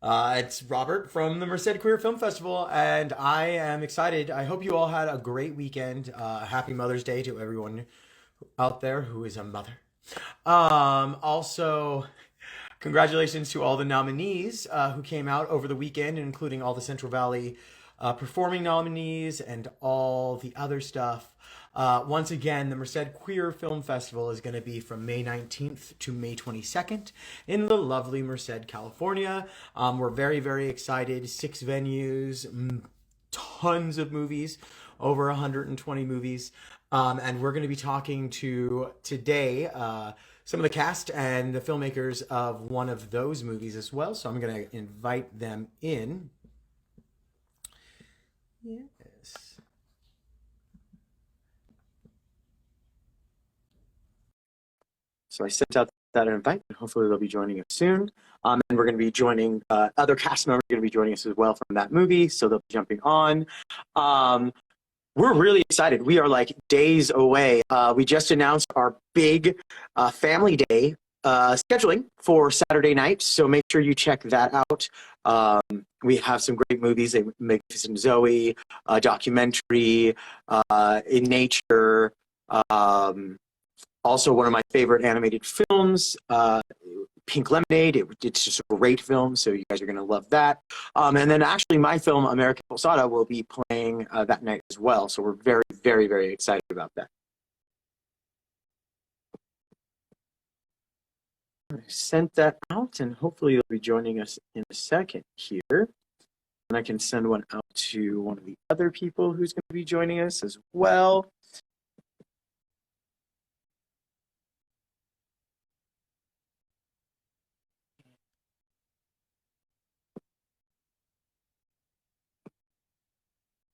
It's Robert from the Merced Queer Film Festival, and I am excited. I hope you all had a great weekend. Happy Mother's Day to everyone out there who is a mother. Also, congratulations to all the nominees who came out over the weekend, including all the Central Valley performing nominees and all the other stuff. Once again, the Merced Queer Film Festival is going to be from May 19th to May 22nd in the lovely Merced, California. We're very, very excited. 6 venues, tons of movies, over 120 movies. And we're going to be talking to today some of the cast and the filmmakers of one of those movies as well. So I'm going to invite them in. Yes. So I sent out that invite, and hopefully they'll be joining us soon. And we're going to be joining other cast members are going to be joining us as well from that movie, so they'll be jumping on. We're really excited. We are like days away. We just announced our big family day scheduling for Saturday night, so make sure you check that out. We have some great movies, Magnificent Zoe, documentary, In Nature, also one of my favorite animated films, Pink Lemonade. It's just a great film, so you guys are going to love that. And then actually my film, American Posada, will be playing that night as well, so we're very, very, very excited about that. I sent that out, and hopefully you'll be joining us in a second here. And I can send one out to one of the other people who's going to be joining us as well.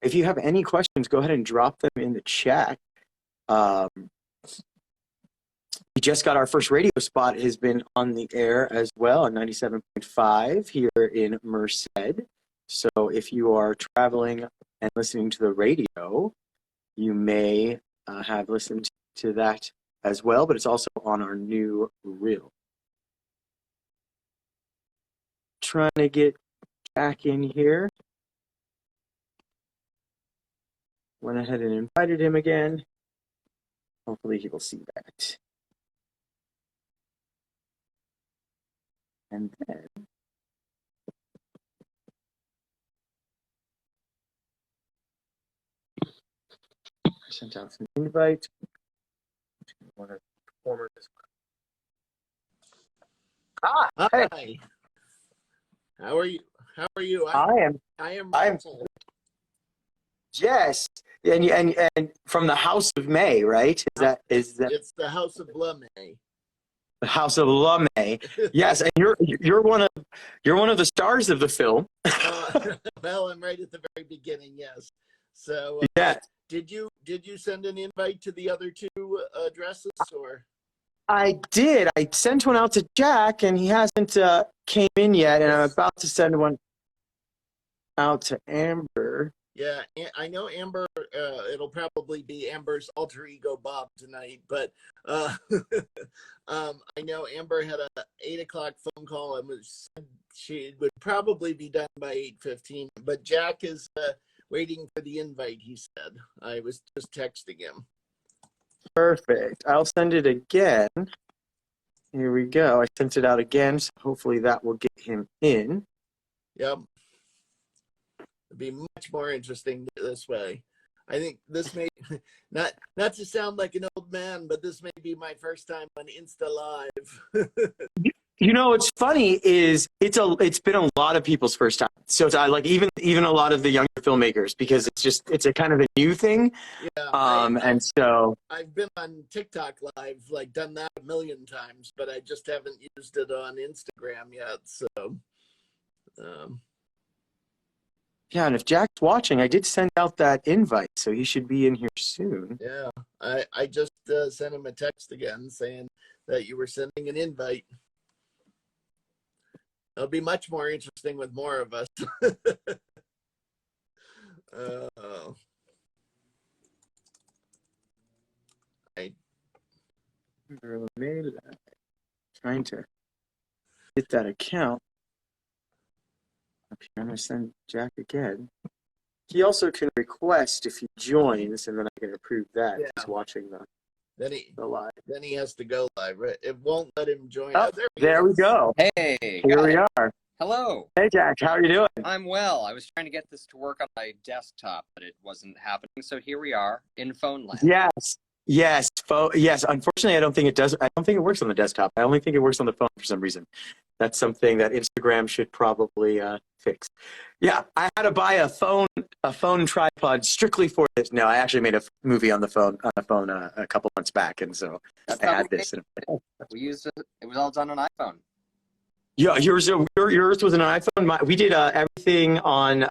If you have any questions, go ahead and drop them in the chat. We just got our first radio spot. It has been on the air as well on 97.5 here in Merced. So if you are traveling and listening to the radio, you may have listened to that as well, but it's also on our new reel. Trying to get Jack in here. Went ahead and invited him again. Hopefully he will see that. And then I sent out some invites to one of the performers as well. Hi. How are you? How are you? I am Russell. Yes, and from the House of May, right? Is that It's the House of Blame. the House of Lame? Yes, and you're one of the stars of the film. Well, I'm right at the very beginning. Yes. So Yeah, did you send an invite to the other two addresses or? I did. I sent one out to Jack, and he hasn't came in yet. And I'm about to send one out to Amber. Yeah, I know Amber. It'll probably be Amber's alter ego Bob tonight, but I know Amber had a 8 o'clock phone call and she would probably be done by 8:15. But Jack is waiting for the invite. He said. I was just texting him. Perfect. I'll send it again. Here we go. I sent it out again, so hopefully that will get him in. Yep. It'd be much more interesting this way. I think this may not to sound like an old man, but this may be my first time on Insta Live. You know, what's funny is it's been a lot of people's first time. So it's like even a lot of the younger filmmakers, because it's a kind of a new thing. Yeah. And so I've been on TikTok Live, like done that a million times, but I just haven't used it on Instagram yet. So yeah, and if Jack's watching, I did send out that invite, so he should be in here soon. yeah, I just sent him a text again saying that you were sending an invite. It'll be much more interesting with more of us. Trying to get that account. I'm going to send Jack again. He also can request if he joins, and then I can approve that if he's watching the live. Then he has to go live. Right? It won't let him join. Oh, there we go. Hey, Here we are. hello. Hey, Jack, how are you doing? I'm well. I was trying to get this to work on my desktop, but it wasn't happening. So here we are in phone land. Yes. Yes. Yes. Unfortunately, I don't think it does. I don't think it works on the desktop. I only think it works on the phone for some reason. That's something that Instagram should probably fix. Yeah, I had to buy a phone tripod strictly for this. No, I actually made a movie on the phone a couple months back, and so That's I how had we this. We used it. It was all done on iPhone. Yeah, yours was an iPhone. We did everything on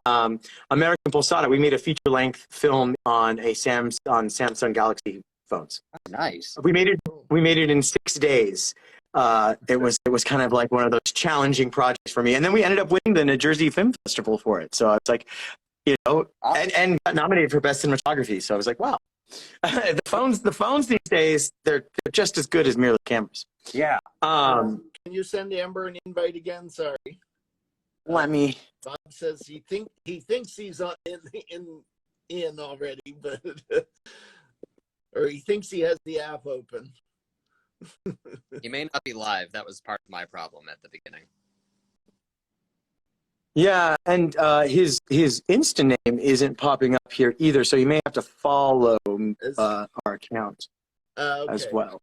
American Pulsata. We made a feature-length film on Samsung Galaxy phones. Nice. We made it in 6 days. It was kind of like one of those challenging projects for me. And then we ended up winning the New Jersey Film Festival for it. So I was like, Awesome. and got nominated for Best Cinematography. So I was like, wow. The phones these days, they're just as good as mirrorless cameras. Yeah. Can you send Amber an invite again? Sorry. Let me. Bob says he thinks he's in already, but or he thinks he has the app open. He may not be live. That was part of my problem at the beginning. Yeah, and his Insta name isn't popping up here either, so you may have to follow our account as well.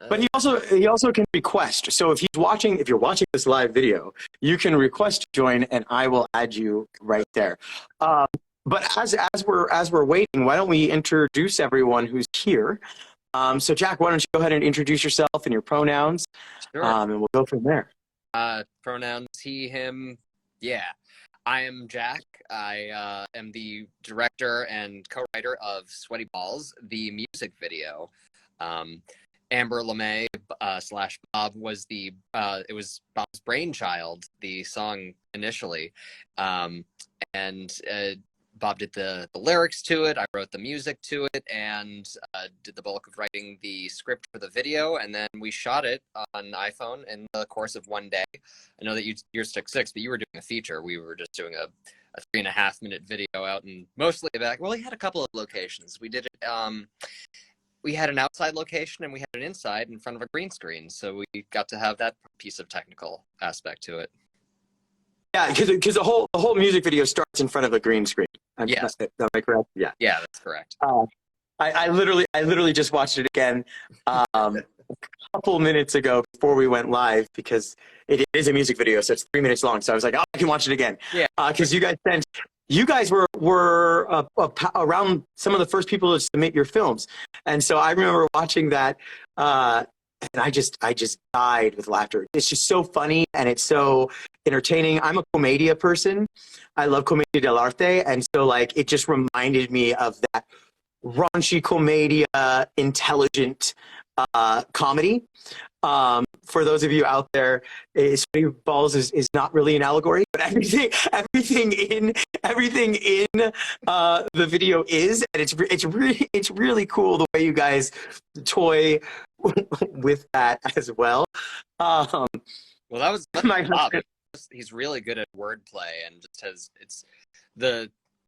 But he also can request. So if you're watching this live video, you can request to join, and I will add you right there. But as we're waiting, why don't we introduce everyone who's here? So Jack, why don't you go ahead and introduce yourself and your pronouns, Sure. and we'll go from there. Pronouns he, him. Yeah. I am Jack. I am the director and co-writer of Sweaty Balls, the music video. Amber LeMay / Bob was it was Bob's brainchild, the song initially. And Bob did the lyrics to it. I wrote the music to it, and did the bulk of writing the script for the video. And then we shot it on iPhone in the course of one day. I know that yours took 6, but you were doing a feature. We were just doing a 3.5-minute video out in mostly back. Well, we had a couple of locations. We did it. We had an outside location and we had an inside in front of a green screen. So we got to have that piece of technical aspect to it. Yeah, because the whole music video starts in front of a green screen. Yes. Am I correct? Yeah. Yeah, that's correct. I literally just watched it again a couple minutes ago before we went live, because it is a music video, so it's 3 minutes long. So I was like, I can watch it again. Yeah. Because you guys were around some of the first people to submit your films, and so I remember watching that. And I just died with laughter. It's just so funny and it's so entertaining. I'm a commedia person. I love commedia dell'arte, and so like it just reminded me of that raunchy commedia, intelligent comedy. For those of you out there, Sweaty Balls is not really an allegory, but everything in the video is, and it's really cool the way you guys toy with that as well. Well, that's my Bob. He's really good at wordplay, and just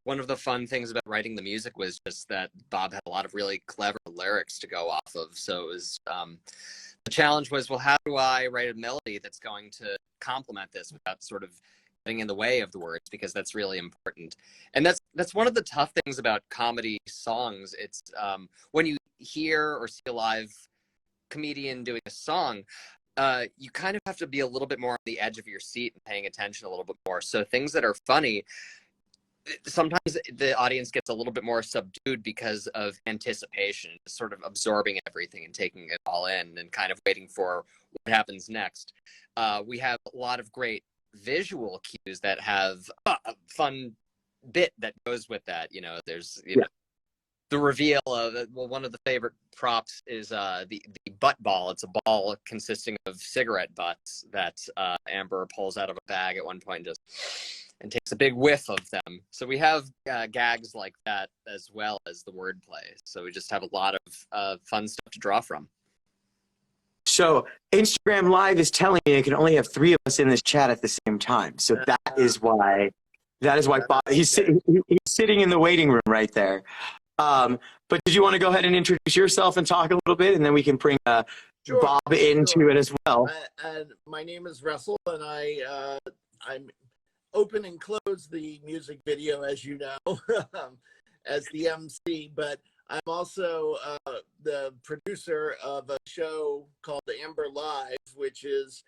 one of the fun things about writing the music was just that Bob had a lot of really clever lyrics to go off of. So it was the challenge was, well, how do I write a melody that's going to complement this without sort of getting in the way of the words, because that's really important. And that's one of the tough things about comedy songs. It's when you hear or see a live comedian doing a song, you kind of have to be a little bit more on the edge of your seat and paying attention a little bit more. So things that are funny, sometimes the audience gets a little bit more subdued because of anticipation, sort of absorbing everything and taking it all in and kind of waiting for what happens next. We have a lot of great visual cues that have a fun bit that goes with that. There's know, the reveal of, well, one of the favorite props is the butt ball. It's a ball consisting of cigarette butts that Amber pulls out of a bag at one point and takes a big whiff of them. So we have gags like that as well as the wordplay. So we just have a lot of fun stuff to draw from. So Instagram Live is telling me I can only have 3 of us in this chat at the same same time. So that is why Bob, he's sitting in the waiting room right there. But did you want to go ahead and introduce yourself and talk a little bit, and then we can bring Sure, Bob into it as well? My name is Russell, and I'm open and close the music video, as you know, as the MC. But I'm also the producer of a show called Amber Live, which is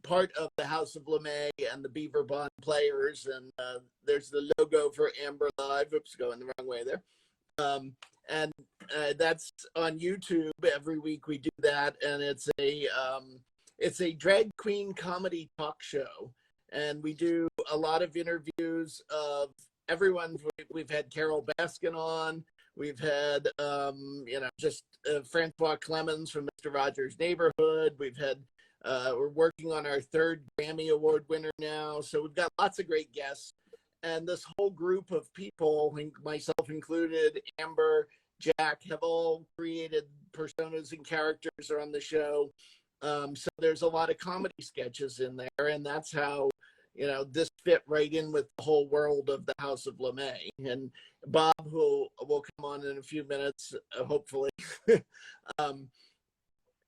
part of the House of LeMay and the Beaver Bond Players. And there's the logo for Amber Live. Oops, going the wrong way there. And that's on YouTube. Every week we do that, and it's a drag queen comedy talk show, and we do a lot of interviews of everyone. We've had Carol Baskin on. We've had just Francois Clemens from Mr. Rogers' Neighborhood. We've had we're working on our 3rd Grammy Award winner now, so we've got lots of great guests. And this whole group of people, myself included, Amber, Jack, have all created personas and characters on the show. So there's a lot of comedy sketches in there, and that's how, this fit right in with the whole world of the House of LeMay. And Bob, who will come on in a few minutes, hopefully,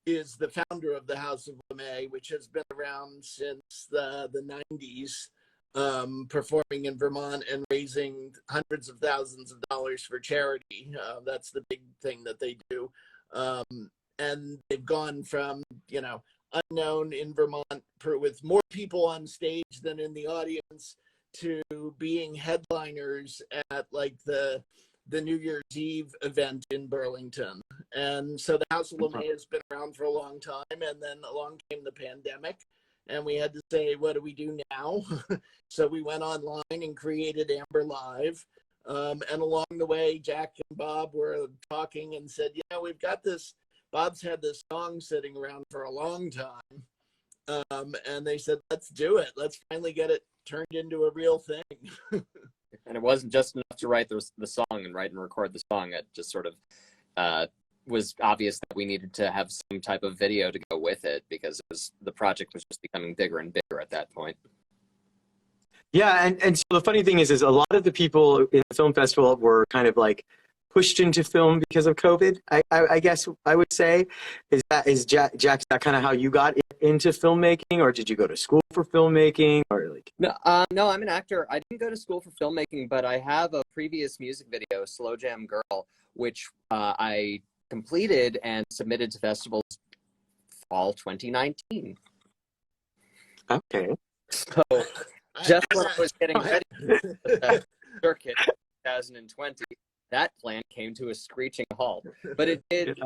is the founder of the House of LeMay, which has been around since the 90s. Performing in Vermont and raising hundreds of thousands of dollars for charity. That's the big thing that they do. And they've gone from, unknown in Vermont with more people on stage than in the audience to being headliners at like the New Year's Eve event in Burlington. And so the House of LeMay has been around for a long time, and then along came the pandemic. And we had to say, what do we do now? So we went online and created Amber Live. And along the way, Jack and Bob were talking and said, we've got this, Bob's had this song sitting around for a long time. And they said, let's do it. Let's finally get it turned into a real thing. And it wasn't just enough to write the song and write and record the song. It just sort of was obvious that we needed to have some type of video to go with it, because the project was just becoming bigger and bigger at that point. Yeah, and so the funny thing is a lot of the people in the film festival were kind of like pushed into film because of COVID. I guess I would say, is Jack, is that kind of how you got into filmmaking, or did you go to school for filmmaking, or like? No, I'm an actor. I didn't go to school for filmmaking, but I have a previous music video, Slow Jam Girl, which I completed and submitted to festivals fall 2019. Okay. So just when I was getting ready for the circuit in 2020, that plan came to a screeching halt. But it did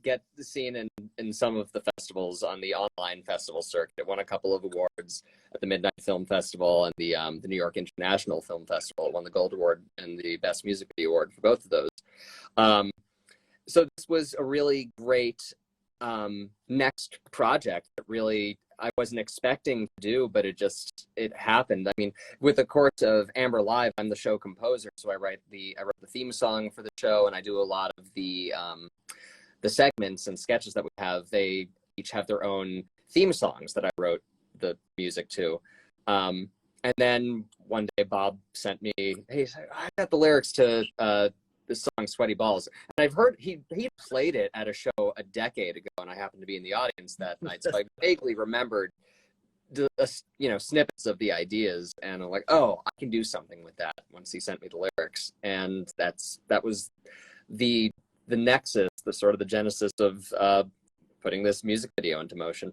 get the scene in some of the festivals on the online festival circuit. It won a couple of awards at the Midnight Film Festival and the New York International Film Festival. It won the Gold Award and the Best Music Video Award for both of those. So this was a really great next project that really I wasn't expecting to do, but it happened. I mean, with the course of Amber Live, I'm the show composer, so I wrote the theme song for the show, and I do a lot of the segments and sketches that we have. They each have their own theme songs that I wrote the music to. And then one day Bob sent me, hey, I got the lyrics to this song Sweaty Balls, and I've heard he played it at a show a decade ago, and I happened to be in the audience that night, so I vaguely remembered the snippets of the ideas, and I'm like, oh, I can do something with that once he sent me the lyrics. And that was the nexus, the sort of the genesis of putting this music video into motion.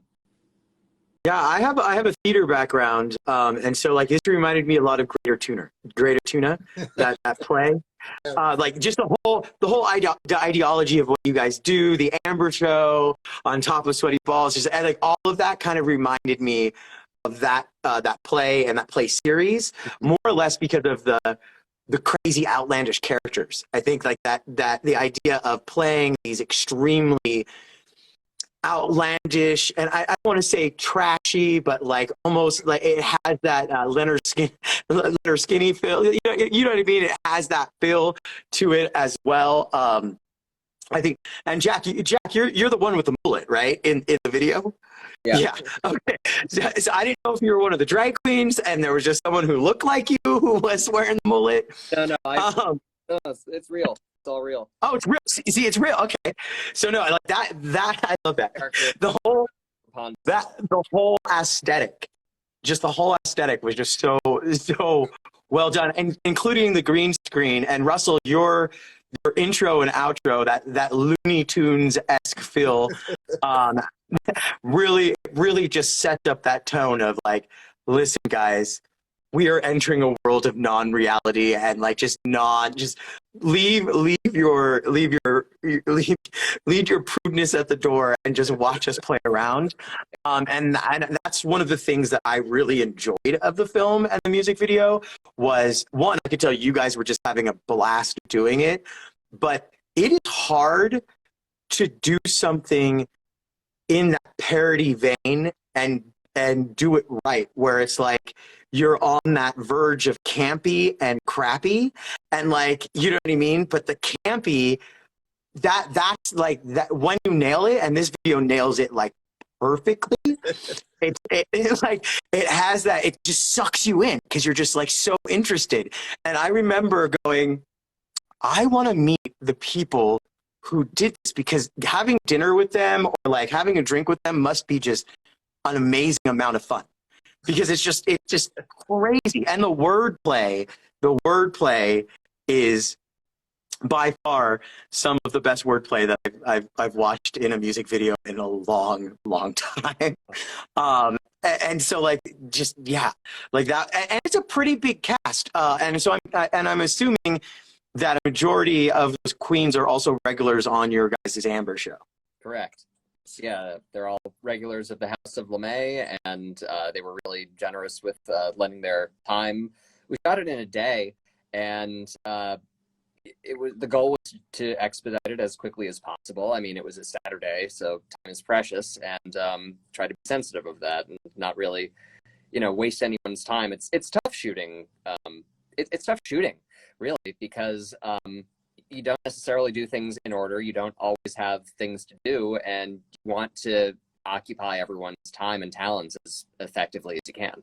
Yeah, I have a theater background, and so like this reminded me a lot of Greater Tuna, that play. Like just the whole ideology of what you guys do, the Amber Show on top of Sweaty Balls, just like all of that kind of reminded me of that play and that play series, more or less because of the crazy outlandish characters. I think like that the idea of playing these extremely outlandish, and I don't want to say trashy, but like almost like it has that Leonard Skinny feel. You know what I mean? It has that feel to it as well. I think, and Jack, you're the one with the mullet, right? In the video. Yeah. Okay. So I didn't know if you were one of the drag queens and there was just someone who looked like you who was wearing the mullet. No, Um, no, it's real. It's all real. oh, it's real. See, it's real. Okay. So no, I like that I love that. Character The whole aesthetic, just the whole aesthetic was just so well done, and including the green screen. And Russell, your intro and outro, that Looney Tunes-esque feel, really just set up that tone of like, listen, guys, we are entering a world of non-reality, and like just leave your prudeness at the door and just watch us play around. And that's one of the things that I really enjoyed of the film and the music video was, one, I could tell you guys were just having a blast doing it, but it is hard to do something in that parody vein and do it right, where it's like you're on that verge of campy and crappy, and like, you know what I mean? But the campy, that's like that when you nail it, and this video nails it like perfectly. It's like it has that, it just sucks you in because you're just like so interested. And I remember going, I want to meet the people who did this, because having dinner with them or like having a drink with them must be just an amazing amount of fun, because it's just crazy. And the wordplay is by far some of the best wordplay that I've watched in a music video in a long time. And so like, just, yeah, like that. And it's a pretty big cast. And so I'm assuming that a majority of those queens are also regulars on your guys' Amber show. Correct. Yeah, they're all regulars of the House of LeMay, and they were really generous with lending their time. We shot it in a day, and the goal was to expedite it as quickly as possible. I mean, it was a Saturday, so time is precious, and try to be sensitive of that and not really, waste anyone's time. It's tough shooting. It's tough shooting, really, because you don't necessarily do things in order. You don't always have things to do, and you want to occupy everyone's time and talents as effectively as you can.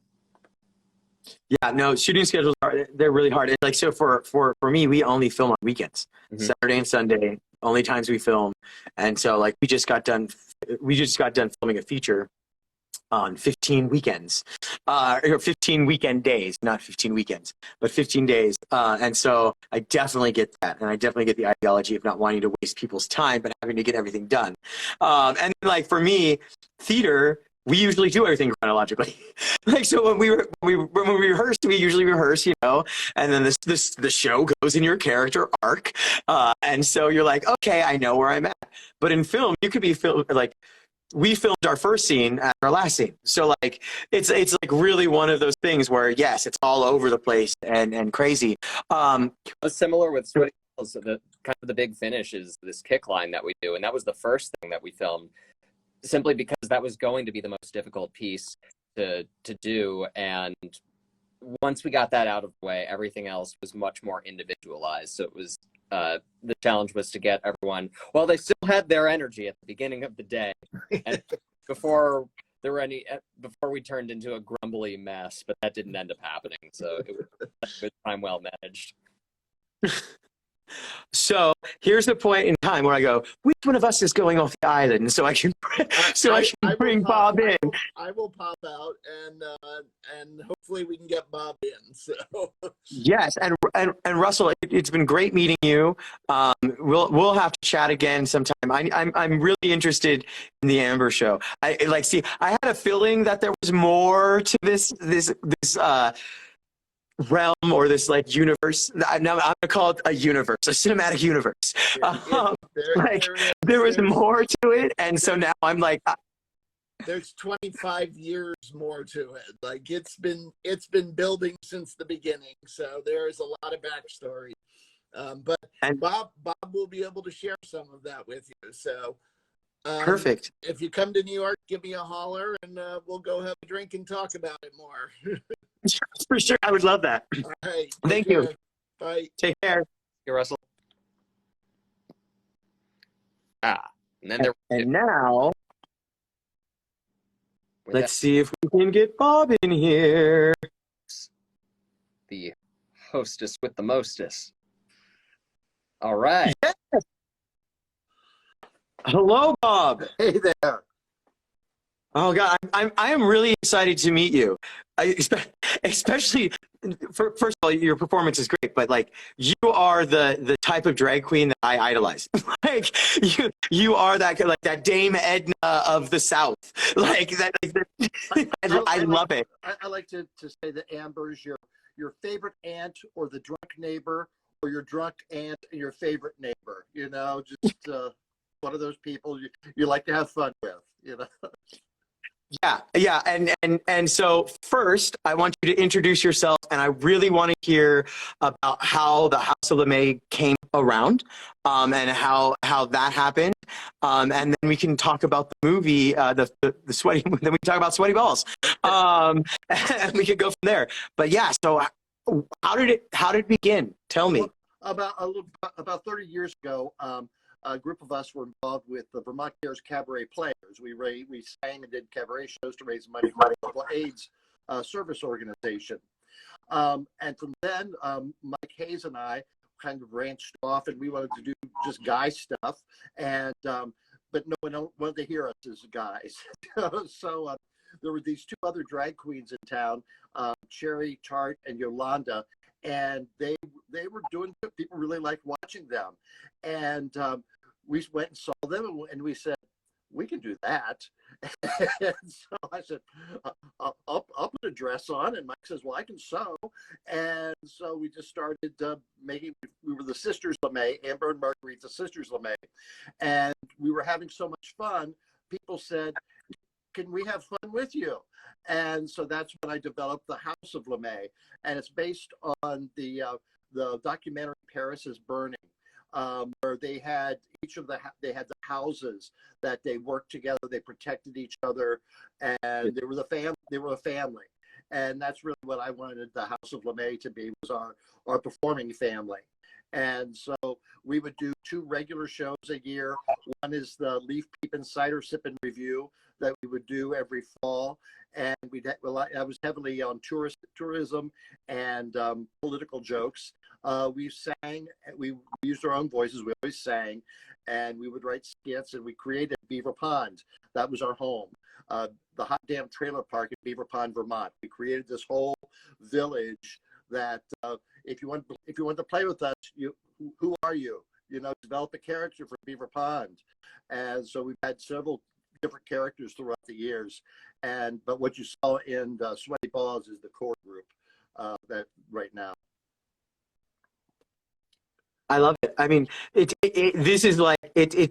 Yeah, no, shooting schedules they're really hard. Like, so for me, we only film on weekends, Saturday and Sunday, only times we film. And so like we just got done filming a feature on 15 weekends, or 15 weekend days, not 15 weekends, but 15 days. And so I definitely get that. And I definitely get the ideology of not wanting to waste people's time, but having to get everything done. And like for me, theater, we usually do everything chronologically. Like, so when we rehearse, we usually rehearse, and then the show goes in your character arc. And so you're like, okay, I know where I'm at. But in film, you could be like, we filmed our first scene at our last scene. So like, it's like really one of those things where, yes, it's all over the place and crazy. Similar with Sweaty Balls, the kind of the big finish is this kick line that we do. And that was the first thing that we filmed, simply because that was going to be the most difficult piece to do. And once we got that out of the way, everything else was much more individualized. So it was, the challenge was to get everyone, well, they still had their energy at the beginning of the day, and before we turned into a grumbly mess, but that didn't end up happening. So it was time well managed. So here's the point in time where I go, which one of us is going off the island so I can bring Bob in? I will pop out, and hopefully we can get Bob in. So yes, and Russell, it's been great meeting you. We'll have to chat again sometime. I'm really interested in the Amber show. I had a feeling that there was more to this realm, or this like universe. I'm gonna call it a universe, a cinematic universe. There was more to it, and so now I'm like, there's 25 years more to it. Like it's been building since the beginning, so there is a lot of backstory. But Bob will be able to share some of that with you. So perfect. If you come to New York, give me a holler, and we'll go have a drink and talk about it more. For sure, I would love that. All right, thank you. Bye. Take care. Hey, Russell. And then and now With Let's see if we can get Bob in here. the hostess with the mostest. All right. Yes. Hello, Bob. Hey there. Oh God, I am really excited to meet you. Especially, first of all, your performance is great, but like you are the type of drag queen that I idolize. Like you are that Dame Edna of the South. Like that. I love it. I like to say that Amber is your favorite aunt or the drunk neighbor, or your drunk aunt and your favorite neighbor. You know, just one of those people you like to have fun with. You know. Yeah, and so first, I want you to introduce yourself, and I really want to hear about how the House of LeMay came around, and how that happened, and then we can talk about the movie, the sweaty. Then we can talk about Sweaty Balls, and we could go from there. But yeah, so how did it begin? Tell me. About 30 years ago, a group of us were involved with the Vermont Cares Cabaret Players. We sang and did cabaret shows to raise money for the local AIDS service organization. And from then, Mike Hayes and I kind of branched off, and we wanted to do just guy stuff. And but no one wanted to hear us as guys. So there were these two other drag queens in town, Cherry, Tart, and Yolanda. And they were doing good. People really liked watching them. And we went and saw them, and we said, we can do that. And so I said, I'll put a dress on. And Mike says, well, I can sew. And so we just started we were the Sisters LeMay, Amber and Marguerite, the Sisters LeMay. And we were having so much fun. People said, can we have fun with you? And so that's when I developed the House of LeMay. And it's based on the documentary Paris is Burning, where they had the houses that they worked together, they protected each other, and they were a family. And that's really what I wanted the House of LeMay to be, was our performing family. And so we would do 2 regular shows a year. One is the Leaf Peepin' Cider Sippin' Review that we would do every fall. And I was heavily on tourism and political jokes. We sang, we used our own voices, we always sang, and we would write skits, and we created Beaver Pond. That was our home. The Hot Dam Trailer Park in Beaver Pond, Vermont. We created this whole village that if you want to play with us, who are you? You know, develop a character for Beaver Pond. And so we've had several different characters throughout the years. But what you saw in Sweaty Balls is the core group that right now. I love it. I mean, this is like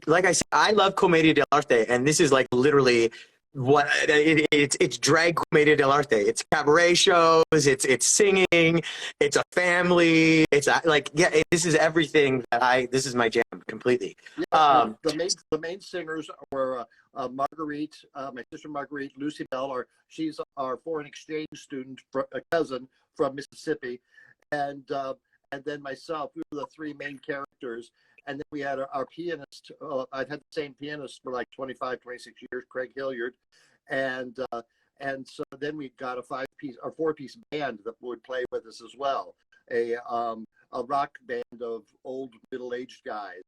like I said, I love Commedia dell'arte, and this is like literally what it's drag Commedia dell'arte. It's cabaret shows, it's singing, it's a family, it's like, yeah, this is everything that this is my jam completely. Yeah, the main singers were Marguerite, my sister Marguerite, Lucy Bell, she's our foreign exchange student, a cousin from Mississippi, and then myself. We were the 3 main characters. And then we had our pianist. I've had the same pianist for like 25, 26 years, Craig Hilliard. And so then we got a 4-piece band that would play with us as well. A rock band of old middle-aged guys.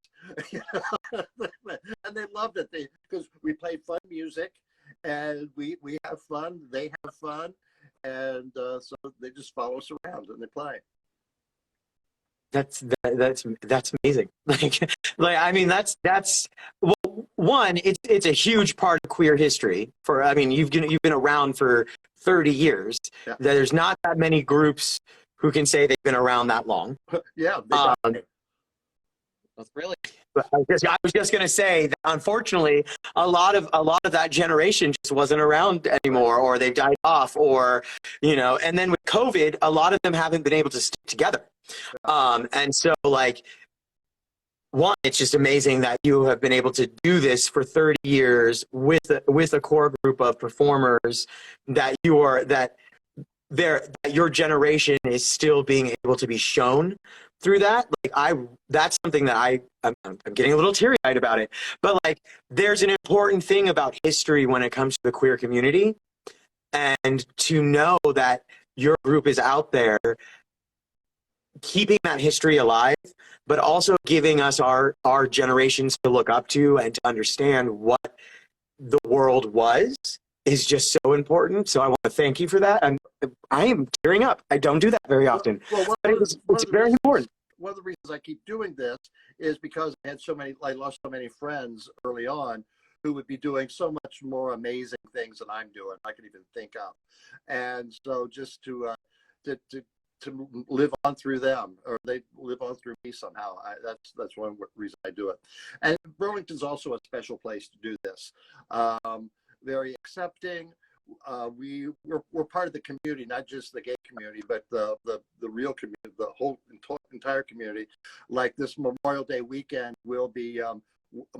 And they loved it because we played fun music, and we have fun, they have fun. And so they just follow us around and they play. That's amazing. Like I mean, that's well, one, it's a huge part of queer history. You've been around for 30 years. Yeah. There's not that many groups who can say they've been around that long. Yeah. That's really. But I was just gonna say that unfortunately, a lot of that generation just wasn't around anymore, or they died off, or and then with COVID, a lot of them haven't been able to stick together. And so like, one, it's just amazing that you have been able to do this for 30 years with a core group of performers that your generation is still being able to be shown through that. Like that's something that I'm getting a little teary-eyed about it. But like, there's an important thing about history when it comes to the queer community, and to know that your group is out there keeping that history alive, but also giving us our generations to look up to and to understand what the world was is just so important. So I want to thank you for that. I am tearing up. I don't do that very often. Well, but it's very important. One of the reasons I keep doing this is because I lost so many friends early on who would be doing so much more amazing things than I'm doing. I could even think of, and so just to live on through them, or they live on through me somehow. That's one reason I do it. And Burlington's also a special place to do this. Very accepting. We're part of the community, not just the gay community, but the real community, the whole entire community. Like this Memorial Day weekend, we'll be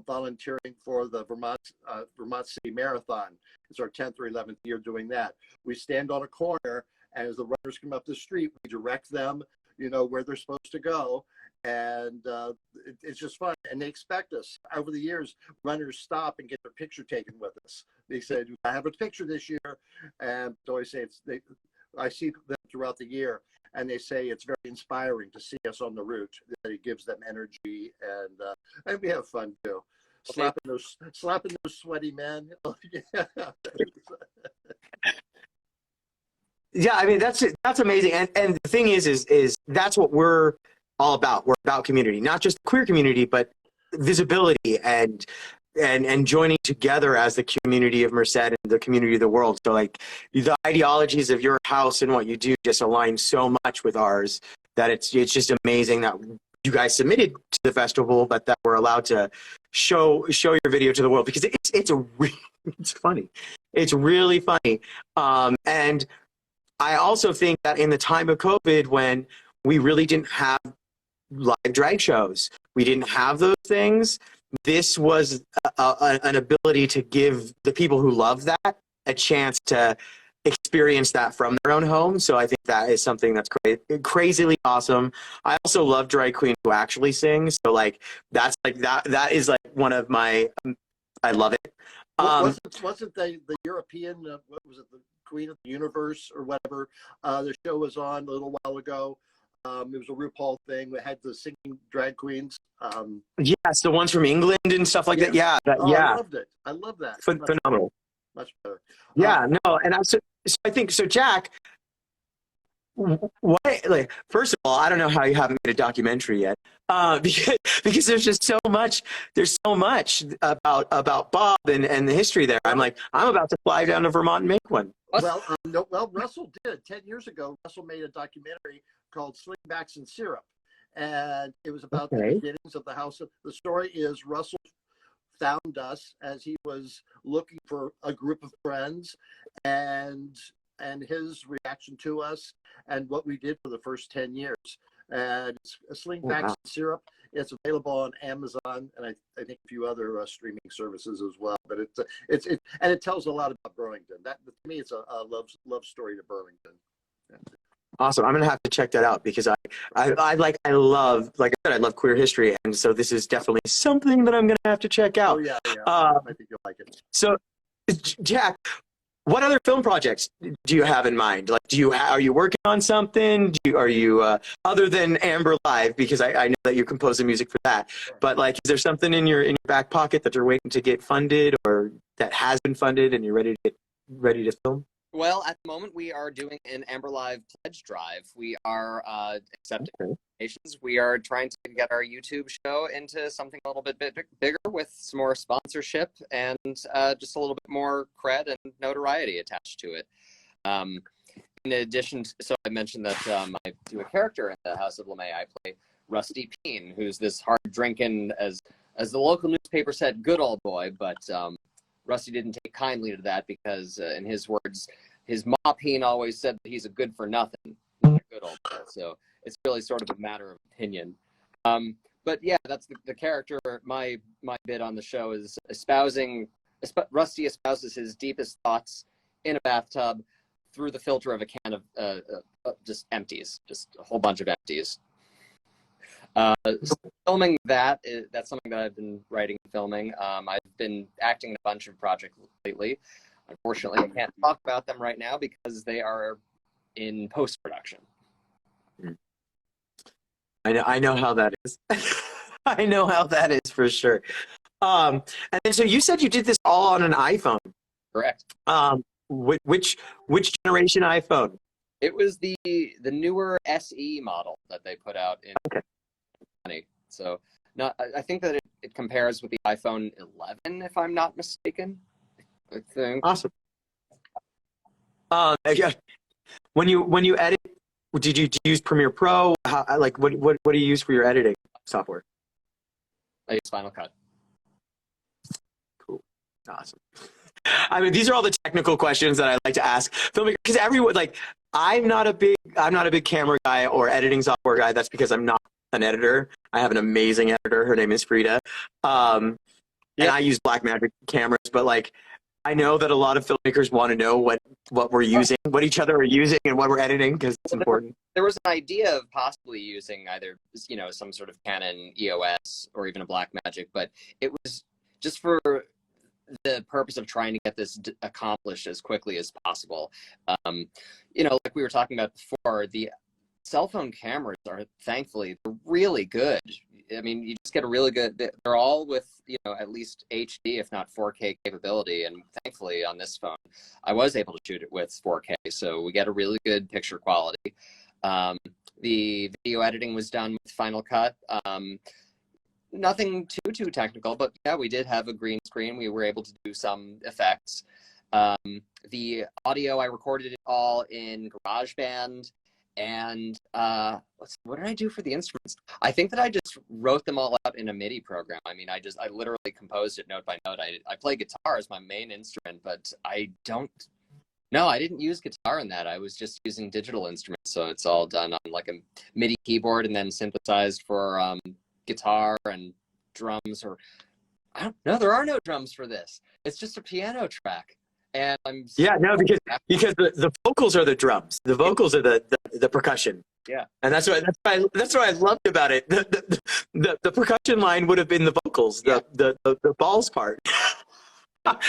volunteering for the Vermont City Marathon. It's our 10th or 11th year doing that. We stand on a corner, and as the runners come up the street, we direct them, where they're supposed to go. And it's just fun. And they expect us. Over the years, runners stop and get their picture taken with us. They said, I have a picture this year. And so I say, I see them throughout the year. And they say it's very inspiring to see us on the route. That it gives them energy, and we have fun too. Slapping those sweaty men. Yeah, I mean that's amazing. And the thing is that's what we're all about. We're about community, not just the queer community, but visibility and joining together as the community of Merced and the community of the world. So like the ideologies of your house and what you do just align so much with ours that it's just amazing that you guys submitted to the festival, but that we're allowed to show your video to the world, because it's funny. It's really funny. And I also think that in the time of COVID, when we really didn't have live drag shows, we didn't have those things, this was an ability to give the people who love that a chance to experience that from their own home. So I think that is something that's crazily awesome. I also love drag queens who actually sing. So like that is like one of my, I love it. Wasn't the European, what was it, the Queen of the Universe or whatever, the show was on a little while ago. It was a RuPaul thing that had the singing drag queens. Yes, the ones from England and stuff like that. Yeah, I loved it. I love that. Phenomenal. Much better. Yeah, no, and so I think so. Jack, first of all, I don't know how you haven't made a documentary yet, because there's just so much. There's so much about Bob and the history there. I'm about to fly down to Vermont and make one. Well, Russell did 10 years ago. Russell made a documentary called Slingbacks and Syrup, and it was about the beginnings of the House of. The story is Russell found us as he was looking for a group of friends, and his reaction to us and what we did for the first 10 years. And it's Slingbacks and Syrup. It's available on Amazon and I think a few other streaming services as well. But it tells a lot about Burlington. That to me, it's a love story to Burlington. Yeah. Awesome. I'm gonna have to check that out, because I love, like I said, I love queer history, and so this is definitely something that I'm gonna have to check out. Oh yeah. I think you'll like it. So, Jack, what other film projects do you have in mind? Like, are you working on something? Are you other than Amber Live? Because I know that you compose the music for that. But like, is there something in your back pocket that you're waiting to get funded, or that has been funded and you're ready to film? Well, at the moment, we are doing an Amber Live pledge drive. We are accepting donations. We are trying to get our YouTube show into something a little bit bigger, with some more sponsorship and just a little bit more cred and notoriety attached to it. In addition, so I mentioned that I do a character in the House of LeMay. I play Rusty Peen, who's this hard-drinking, as the local newspaper said, good old boy, but Rusty didn't take kindly to that, because in his words, his ma Peen always said that he's a good for nothing, not a good old boy. So it's really sort of a matter of opinion. But yeah, that's the character. My bit on the show is Rusty espouses his deepest thoughts in a bathtub through the filter of a can of just empties, just a whole bunch of empties. Filming that's something that I've been writing and filming. I've been acting in a bunch of projects lately. Unfortunately, I can't talk about them right now because they are in post-production. I know how that is. I know how that is for sure. And then so you said you did this all on an iPhone. Correct. Which generation iPhone? It was the newer SE model that they put out in 2020. So I think that it compares with the iPhone 11, if I'm not mistaken. I think. Awesome. Yeah. When you edit, do you use Premiere Pro? What do you use for your editing software? I use Final Cut. Cool. Awesome. I mean, these are all the technical questions that I like to ask filmmakers, because everyone, like, I'm not a big camera guy or editing software guy. That's because I'm not an editor. I have an amazing editor. Her name is Frida. And I use Blackmagic cameras, but like, I know that a lot of filmmakers want to know what we're using, what each other are using, and what we're editing, because it's important. There was an idea of possibly using either, some sort of Canon EOS or even a Blackmagic, but it was just for the purpose of trying to get this accomplished as quickly as possible. Like we were talking about before, the cell phone cameras are thankfully really good. I mean, you just get a really good, they're all with, at least HD, if not 4K capability. And thankfully on this phone, I was able to shoot it with 4K. So we get a really good picture quality. The video editing was done with Final Cut. Nothing too technical, but yeah, we did have a green screen. We were able to do some effects. The audio, I recorded it all in GarageBand. And what did I do for the instruments? I think that I just wrote them all out in a MIDI program. I mean, I literally composed it note by note. I play guitar as my main instrument, but I didn't use guitar in that. I was just using digital instruments. So it's all done on like a MIDI keyboard and then synthesized for guitar and drums, or I don't know. There are no drums for this. It's just a piano track. And because the vocals are the drums. The vocals are the percussion. Yeah. And that's what I loved about it. The percussion line would have been the vocals, the balls part. that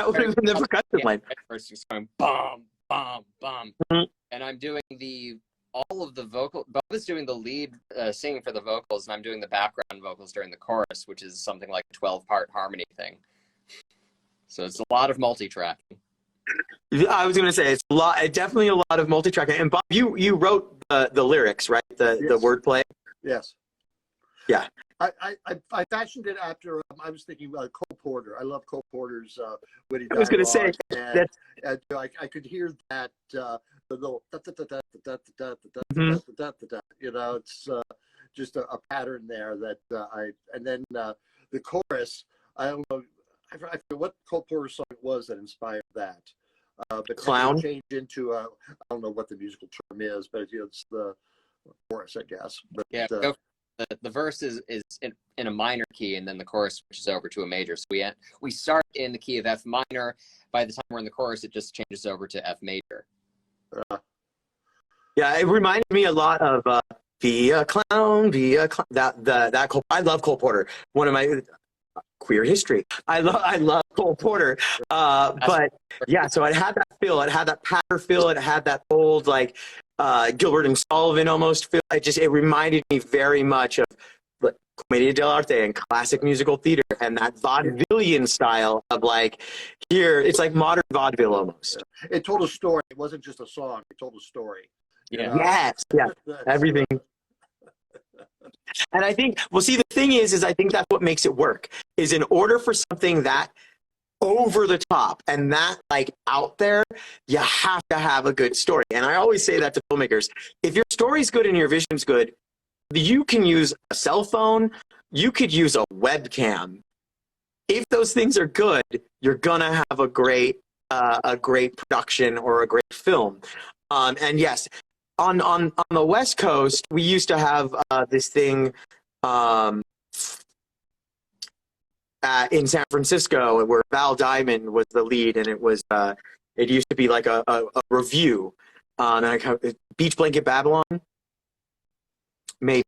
would have been the percussion line. First just going bum bum bum. Mm-hmm. And I'm doing all of the vocal. Bob is doing the lead singing for the vocals, and I'm doing the background vocals during the chorus, which is something like a 12-part harmony thing. So it's a lot of multi-tracking. I was going to say definitely a lot of multi-tracking. And Bob, you wrote the lyrics, right? The wordplay. Yes. Yeah. I fashioned it after I was thinking Cole Porter. I love Cole Porter's witty dialogue. I was going to say and I could hear that the little it's just a pattern there that and then the chorus. I don't know. I forget what Cole Porter song it was that inspired that. But Clown changed into I don't know what the musical term is, but it's the chorus, I guess. But yeah, the verse is in a minor key, and then the chorus switches over to a major. So we start in the key of F minor. By the time we're in the chorus, it just changes over to F major. Yeah, it reminded me a lot of "Be a Clown, Be a Clown." I love Cole Porter. One of my queer history. I love Cole Porter. But yeah, so it had that feel. It had that patter feel. It had that old Gilbert and Sullivan almost feel. It reminded me very much of Commedia dell'arte and classic musical theater, and that vaudevillian style of here it's like modern vaudeville almost. It told a story. It wasn't just a song. It told a story. Yeah. Yes. Yeah. Everything. And I think, the thing is I think that's what makes it work, is in order for something that over the top and that out there, you have to have a good story. And I always say that to filmmakers. If your story's good and your vision's good, you can use a cell phone, you could use a webcam. If those things are good, you're gonna have a great production or a great film. And yes, on the West Coast, we used to have this thing in San Francisco where Val Diamond was the lead, and it used to be like a review. Beach Blanket Babylon, maybe.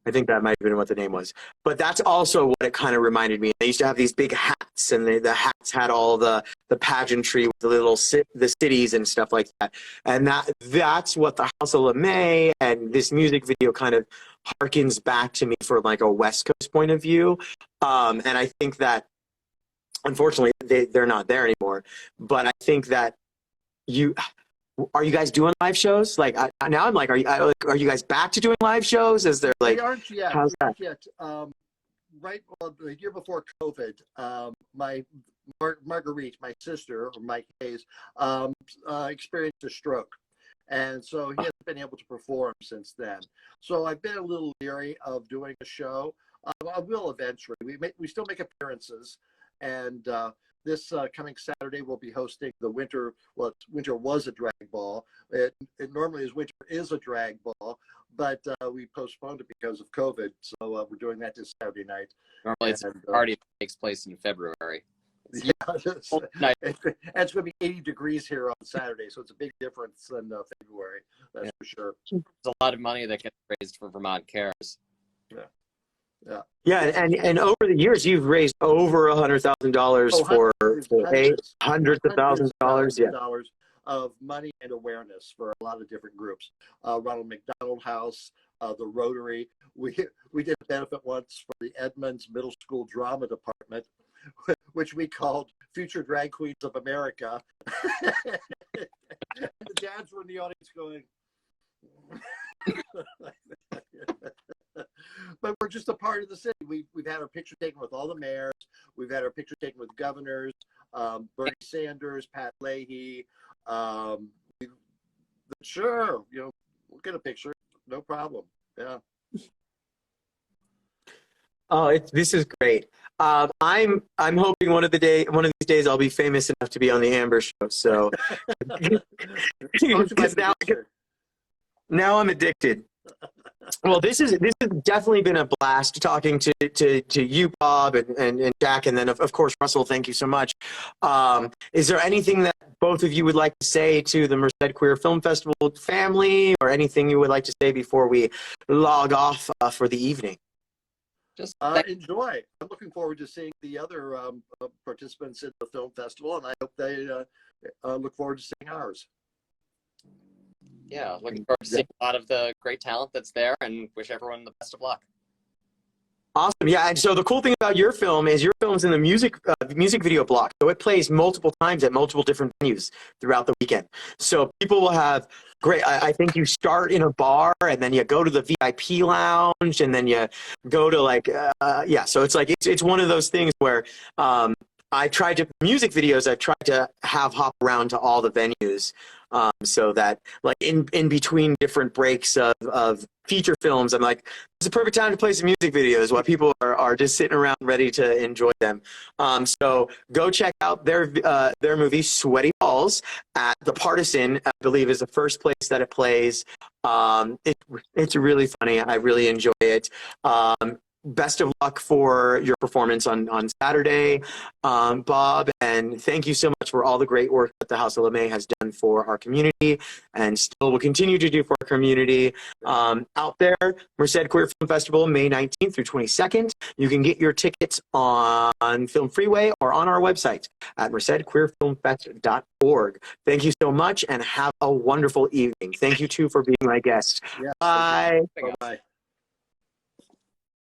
I think that might have been what the name was. But that's also what it kind of reminded me. They used to have these big hats, and the hats had all the pageantry with the the cities and stuff like that. And that's what the House of LeMay and this music video kind of harkens back to me from like a West Coast point of view. And I think that unfortunately they're not there anymore. But I think that are you guys doing live shows? Like now I'm like, are you guys back to doing live shows? Is there like, we aren't yet. How's that? Right, well, the year before COVID, my Marguerite, my sister, or Mike Hayes, experienced a stroke. And so he hasn't been able to perform since then. So I've been a little leery of doing a show. I will eventually. We still make appearances. And this coming Saturday, we'll be hosting the winter. Well, winter was a drag ball. It normally is winter is a drag ball, but we postponed it because of COVID. So we're doing that this Saturday night. Normally, it's a party that takes place in February. Yeah, it's going to be 80 degrees here on Saturday, so it's a big difference than February. That's for sure. There's a lot of money that gets raised for Vermont Cares. Yeah, and over the years you've raised over $100,000 for hundreds of thousands of dollars. Yeah, of money and awareness for a lot of different groups. Ronald McDonald House, the Rotary. We did a benefit once for the Edmonds Middle School Drama Department, which we called Future Drag Queens of America. And the dads were in the audience going. But we're just a part of the city. We've had our picture taken with all the mayors. We've had our picture taken with governors, Bernie Sanders, Pat Leahy. Sure, we'll get a picture, no problem. Yeah. Oh, this is great. I'm hoping one of these days I'll be famous enough to be on the Amber Show. So because now I'm addicted. Well, this has definitely been a blast talking to you, Bob, and Jack, and then of course Russell. Thank you so much. Is there anything that both of you would like to say to the Merced Queer Film Festival family, or anything you would like to say before we log off for the evening? Just enjoy. I'm looking forward to seeing the other participants in the film festival, and I hope they look forward to seeing ours. Yeah, looking forward to seeing a lot of the great talent that's there, and wish everyone the best of luck. Awesome. Yeah, and so the cool thing about your film is your film's in the music video block. So it plays multiple times at multiple different venues throughout the weekend. So people will have I think you start in a bar, and then you go to the VIP lounge, and then you go to like, so it's like, it's one of those things where I've tried to have hop around to all the venues, so that like in between different breaks of feature films, I'm like, it's a perfect time to play some music videos while people are just sitting around ready to enjoy them. So go check out their movie Sweaty Balls at The Partisan. I believe is the first place that it plays. It's really funny. I really enjoy it. Best of luck for your performance on Saturday, Bob, and thank you so much for all the great work that the House of LeMay has done for our community and still will continue to do for our community. Out there, Merced Queer Film Festival, May 19th through 22nd. You can get your tickets on Film Freeway or on our website at mercedqueerfilmfest.org. Thank you so much and have a wonderful evening. Thank you too for being my guest. Yes, Bye. Bye.